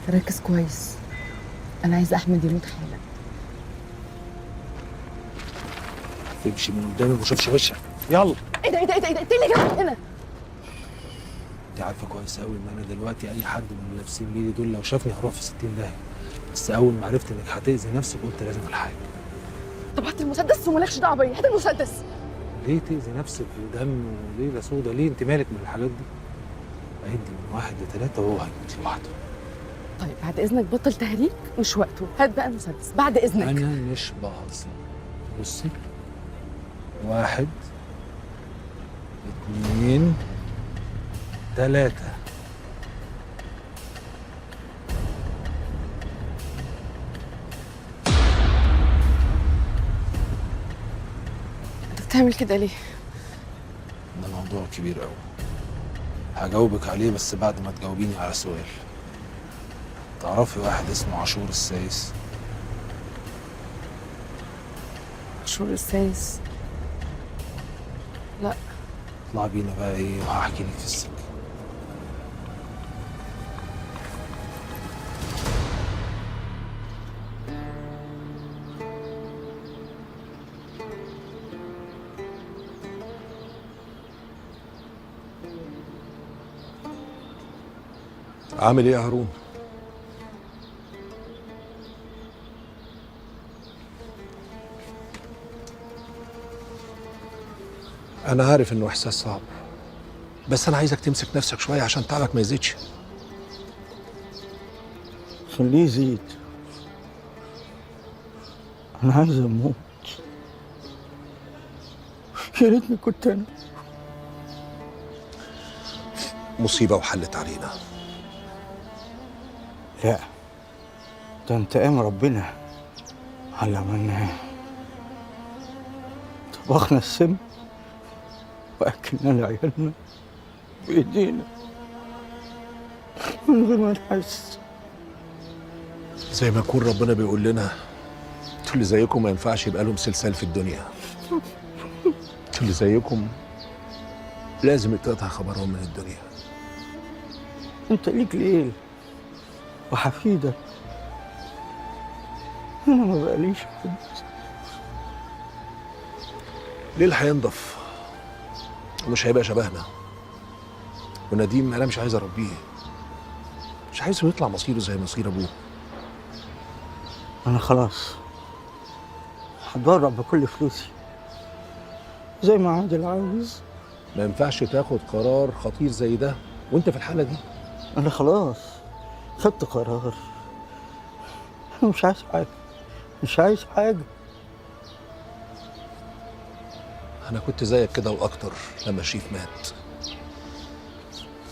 ركز كويس، انا عايزه احمد يموت حالا. تمشي من قدامي وما اشوفش وشك. يلا. ايه ده ايه ده ايه ده ايه ده؟ إنت اللي جابك هنا؟ انت عارفه كويس قوي ان انا دلوقتي اي حد من اللي لابسين بيدي دول لو شافني هروح في 60 داهيه، بس اول ما عرفت انك هتاذي نفسك قلت لازم الحاجه. طب هات المسدس ومالكش دعوه بيا، هات المسدس. ليه تاذي نفسك ودم وليله سودا؟ ليه انت مالك من الحاجات دي؟ عد من 1 ل3 وهو هيموت لوحده. طيب بعد اذنك بطل تهريج، مش وقته، هات بقى المسدس بعد اذنك. انا مش بهزر. بصي، 1 2 3. انت بتعمل كده ليه؟ ده موضوع كبير قوي، هجاوبك عليه بس بعد ما تجاوبيني على سؤال. تعرفي واحد اسمه عاشور السايس؟ عاشور السايس؟ لا. اطلع بينا بقى ايه وهحكي لك في السكه. عامل ايه يا هارون؟ انا عارف انه احساس صعب، بس انا عايزك تمسك نفسك شويه عشان تعبك ما يزيدش. خليه يزيد. انا عايز اموت. يا ريتني كنت انا. مصيبه وحلت علينا. لا، ده انتقام ربنا على من طبخنا السم واكلنا لعيالنا بايدينا من غير ما نحس. زي ما يكون ربنا بيقول لنا انتوا اللي زيكم ما ينفعش يبقى لهم سلسال في الدنيا. انتوا اللي زيكم لازم يتقطع خبرهم من الدنيا. انت ليك ليل وحفيدك، انا ما بقاليش حد. ليل هينضف ومش هيبقى شبهنا، ونديم انا مش عايز اربيه، مش عايزه يطلع مصيره زي مصير ابوه. انا خلاص هتبرع بكل فلوسي زي ما عادل عاوز. ما ينفعش تاخد قرار خطير زي ده وانت في الحاله دي. انا خلاص خدت قرار. انا مش عايز حاجه، مش عايز حاجه. انا كنت زيك كده واكتر لما شريف مات.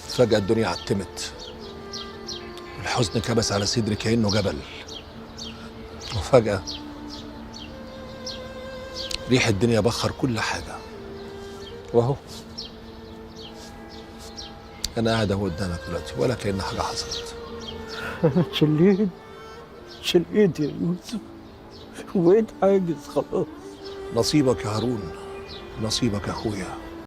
فجأة الدنيا عتمت، الحزن كبس على صدري كأنه جبل، وفجأة ريح الدنيا بخر كل حاجة، واهو أنا قاعد أهو قدامك دلوقتي ولا كأن حاجة حصلت. انا اتشليت يا يوسف، وبقيت عاجز خلاص. نصيبك يا هارون، نصيبك يا أخويا.